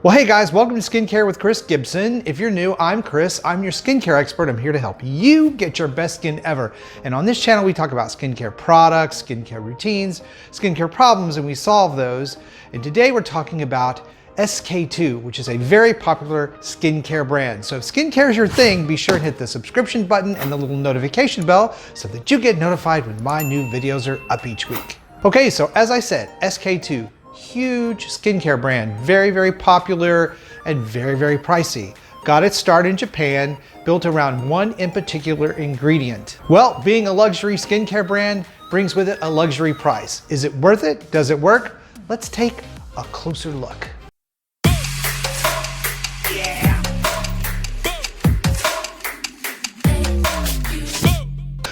Well, hey guys, welcome to Skincare with Chris Gibson. If you're new, I'm Chris. I'm your skincare expert. I'm here to help you get your best skin ever. And on this channel, we talk about skincare products, skincare routines, skincare problems, and we solve those. And today we're talking about SK-II, which is a very popular skincare brand. So if skincare is your thing, be sure to hit the subscription button and the little notification bell so that you get notified when my new videos are up each week. Okay, so as I said, SK-II. Huge skincare brand, very popular and very pricey. Got its start in Japan, built around one in particular ingredient. Well, being a luxury skincare brand brings with it a luxury price. Is it worth it? Does it work? Let's take a closer look.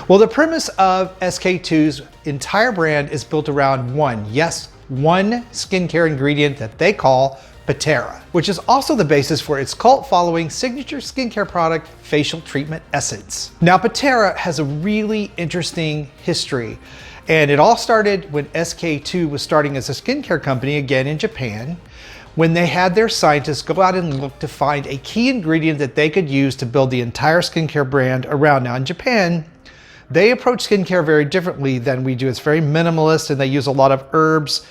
Well, the premise of SK-II's entire brand is built around one skincare ingredient that they call Pitera, which is also the basis for its cult following signature skincare product, facial treatment essence. Now, Pitera has a really interesting history, and it all started when SK-II was starting as a skincare company again in Japan, when they had their scientists go out and look to find a key ingredient that they could use to build the entire skincare brand around. Now in Japan, they approach skincare very differently than we do. It's very minimalist, and they use a lot of herbs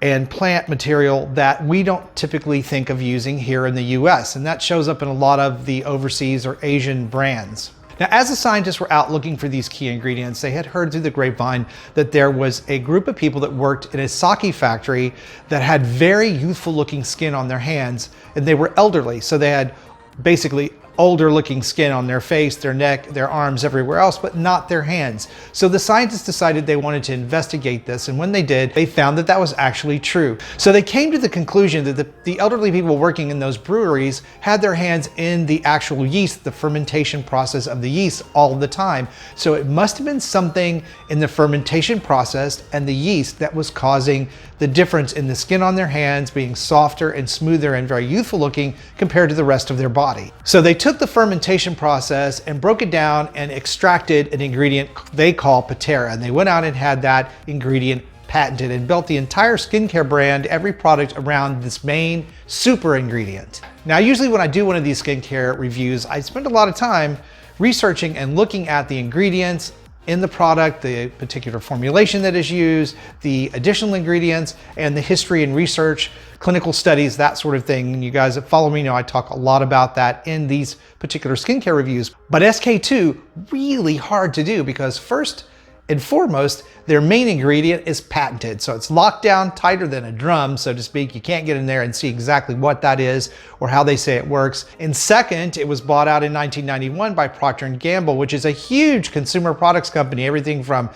and plant material that we don't typically think of using here in the US. And that shows up in a lot of the overseas or Asian brands. Now, as the scientists were out looking for these key ingredients, they had heard through the grapevine that there was a group of people that worked in a sake factory that had very youthful looking skin on their hands, and they were elderly. So they had basically older looking skin on their face, their neck, their arms, everywhere else, but not their hands. So the scientists decided they wanted to investigate this, and when they did, they found that that was actually true. So they came to the conclusion that the elderly people working in those breweries had their hands in the actual yeast, the fermentation process of the yeast all the time. So it must have been something in the fermentation process and the yeast that was causing the difference in the skin on their hands being softer and smoother and very youthful looking compared to the rest of their body. So they took the fermentation process and broke it down and extracted an ingredient they call Pitera, and they went out and had that ingredient patented and built the entire skincare brand, every product around this main super ingredient. Now, usually when I do one of these skincare reviews, I spend a lot of time researching and looking at the ingredients in the product, the particular formulation that is used, the additional ingredients, and the history and research, clinical studies, that sort of thing. And you guys that follow me know I talk a lot about that in these particular skincare reviews. But SK-II, really hard to do because first and foremost, their main ingredient is patented. So it's locked down tighter than a drum, so to speak. You can't get in there and see exactly what that is or how they say it works. And second, it was bought out in 1991 by Procter & Gamble, which is a huge consumer products company, everything from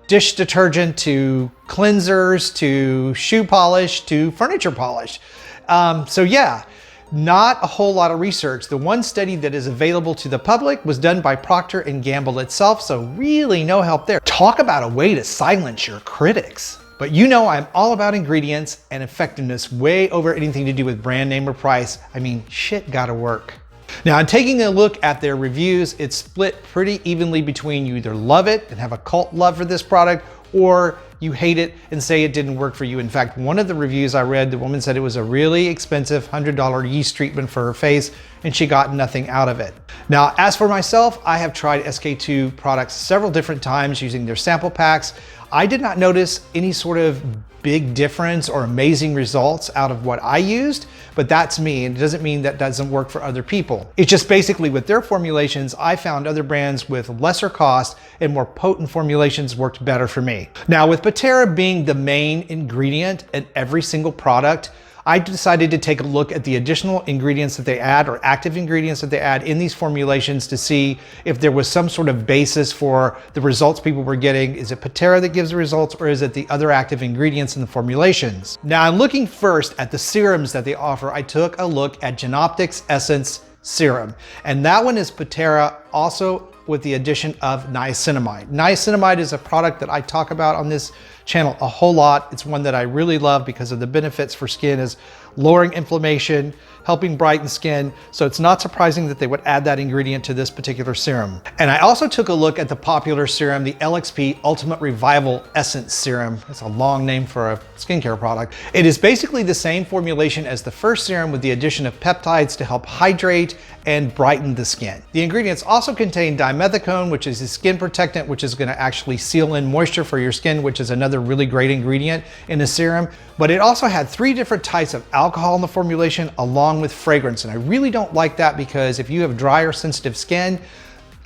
dish detergent to cleansers to shoe polish to furniture polish. So yeah, not a whole lot of research. The one study that is available to the public was done by Procter & Gamble itself, so really no help there. Talk about a way to silence your critics. But you know I'm all about ingredients and effectiveness way over anything to do with brand name or price. I mean, shit gotta work. Now, in taking a look at their reviews, it's split pretty evenly between you either love it and have a cult love for this product, or you hate it and say it didn't work for you. In fact, one of the reviews I read, the woman said it was a really expensive $100 yeast treatment for her face and she got nothing out of it. Now, as for myself, I have tried SK-II products several different times using their sample packs. I did not notice any sort of big difference or amazing results out of what I used, but that's me, and it doesn't mean that doesn't work for other people. It's just basically with their formulations, I found other brands with lesser cost and more potent formulations worked better for me. Now, with Pitera being the main ingredient in every single product, I decided to take a look at the additional ingredients that they add or active ingredients that they add in these formulations to see if there was some sort of basis for the results people were getting. Is it Pitera that gives the results, or is it the other active ingredients in the formulations? Now, I'm looking first at the serums that they offer. I took a look at Genoptix Essence Serum, and that one is Pitera also with the addition of niacinamide. Niacinamide is a product that I talk about on this channel a whole lot. It's one that I really love because of the benefits for skin is lowering inflammation, helping brighten skin. So it's not surprising that they would add that ingredient to this particular serum. And I also took a look at the popular serum, the LXP Ultimate Revival Essence Serum. It's a long name for a skincare product. It is basically the same formulation as the first serum with the addition of peptides to help hydrate and brighten the skin. The ingredients also contain dimethicone, which is a skin protectant, which is going to actually seal in moisture for your skin, which is another really great ingredient in the serum. But it also had 3 different types of alcohol in the formulation along with fragrance. And I really don't like that because if you have dry or sensitive skin,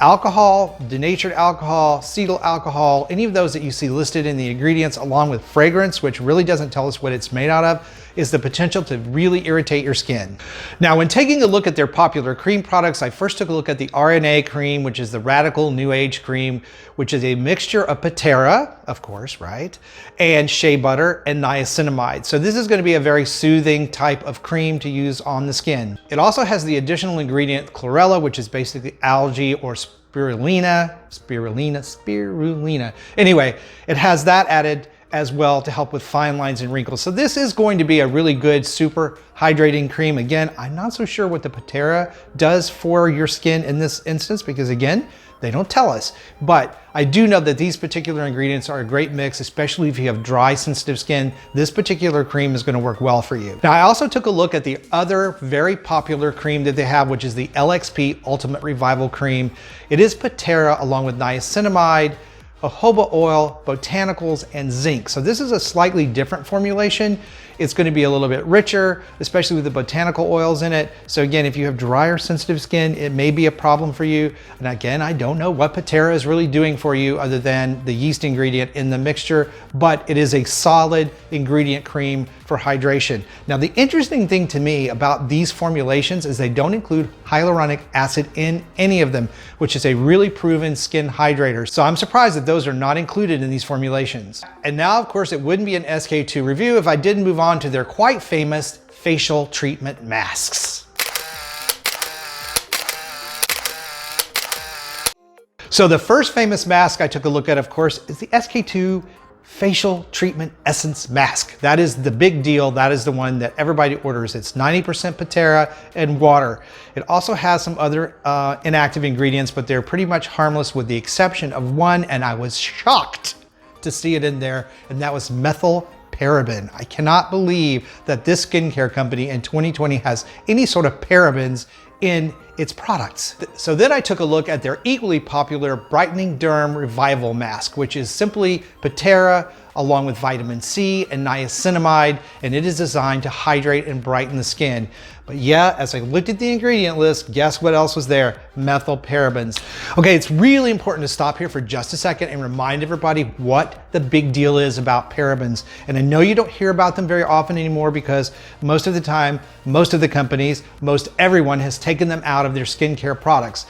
alcohol, denatured alcohol, cetyl alcohol, any of those that you see listed in the ingredients along with fragrance, which really doesn't tell us what it's made out of, is the potential to really irritate your skin. Now, when taking a look at their popular cream products, I first took a look at the RNA cream, which is the Radical New Age cream, which is a mixture of Pitera, of course, right? And shea butter and niacinamide. So this is going to be a very soothing type of cream to use on the skin. It also has the additional ingredient chlorella, which is basically algae or spirulina. Anyway, it has that added as well to help with fine lines and wrinkles. So this is going to be a really good, super hydrating cream. Again, I'm not so sure what the Pitera does for your skin in this instance because again, they don't tell us, but I do know that these particular ingredients are a great mix, especially if you have dry, sensitive skin. This particular cream is going to work well for you. Now, I also took a look at the other very popular cream that they have, which is the LXP Ultimate Revival Cream. It is Pitera along with niacinamide, jojoba oil, botanicals, and zinc. So this is a slightly different formulation. It's going to be a little bit richer, especially with the botanical oils in it. So again, if you have dry or sensitive skin, it may be a problem for you. And again, I don't know what Pitera is really doing for you other than the yeast ingredient in the mixture, but it is a solid ingredient cream for hydration. Now, the interesting thing to me about these formulations is they don't include hyaluronic acid in any of them, which is a really proven skin hydrator. So I'm surprised that those are not included in these formulations. And now, of course, it wouldn't be an SK2 review if I didn't move on to their quite famous facial treatment masks. So the first famous mask I took a look at, of course, is the SK2 Facial Treatment Essence Mask. That is the big deal. That is the one that everybody orders. It's 90% Pitera and water. It also has some other inactive ingredients, but they're pretty much harmless with the exception of one, and I was shocked to see it in there, and that was methylparaben. I cannot believe that this skincare company in 2020 has any sort of parabens in its products. So then I took a look at their equally popular Brightening Derm Revival Mask, which is simply Pitera along with vitamin C and niacinamide, and it is designed to hydrate and brighten the skin. But yeah, as I looked at the ingredient list, guess what else was there? Methylparabens. Okay, it's really important to stop here for just a second and remind everybody what the big deal is about parabens. And I know you don't hear about them very often anymore because most of the time, most of the companies, most everyone has taken them out of their skincare products.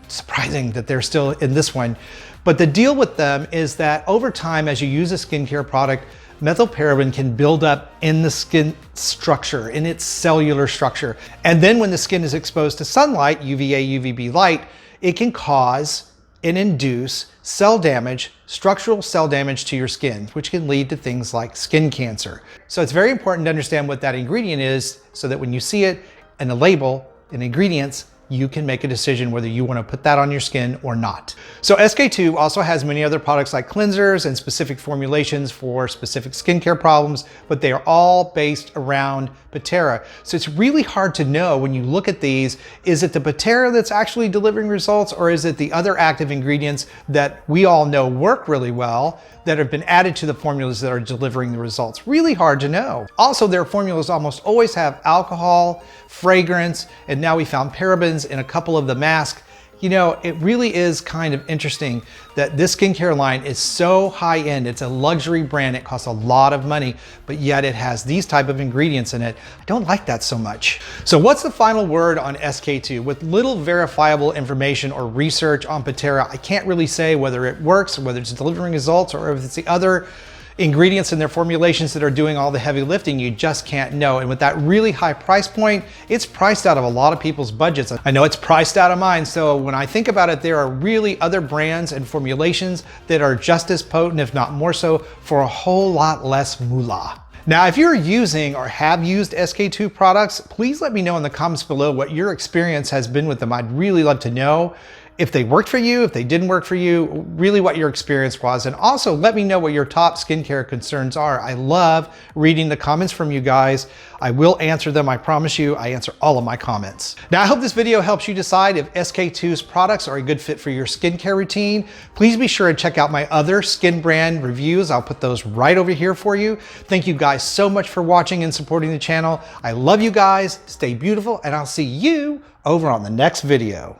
Surprising that they're still in this one. But the deal with them is that over time, as you use a skincare product, methylparaben can build up in the skin structure, in its cellular structure. And then when the skin is exposed to sunlight, UVA, UVB light, it can cause and induce cell damage, structural cell damage to your skin, which can lead to things like skin cancer. So it's very important to understand what that ingredient is so that when you see it in the label, in ingredients, you can make a decision whether you want to put that on your skin or not. So SK2 also has many other products like cleansers and specific formulations for specific skincare problems, but they are all based around Pitera. So it's really hard to know when you look at these, is it the Pitera that's actually delivering results, or is it the other active ingredients that we all know work really well that have been added to the formulas that are delivering the results? Really hard to know. Also, their formulas almost always have alcohol, fragrance, and now we found parabens in a couple of the masks. You know, it really is kind of interesting that this skincare line is so high end. It's a luxury brand. It costs a lot of money, but yet it has these type of ingredients in it. I don't like that so much. So what's the final word on SK2? With little verifiable information or research on Pitera, I can't really say whether it works or whether it's delivering results or if it's the other ingredients in their formulations that are doing all the heavy lifting, you just can't know. And with that really high price point, it's priced out of a lot of people's budgets. I know it's priced out of mine. So when I think about it, there are really other brands and formulations that are just as potent, if not more so, for a whole lot less moolah. Now, if you're using or have used SK-II products, please let me know in the comments below what your experience has been with them. I'd really love to know if they worked for you, if they didn't work for you, really what your experience was. And also let me know what your top skincare concerns are. I love reading the comments from you guys. I will answer them, I promise you. I answer all of my comments. Now, I hope this video helps you decide if SK-II's products are a good fit for your skincare routine. Please be sure to check out my other skin brand reviews. I'll put those right over here for you. Thank you guys so much for watching and supporting the channel. I love you guys, stay beautiful, and I'll see you over on the next video.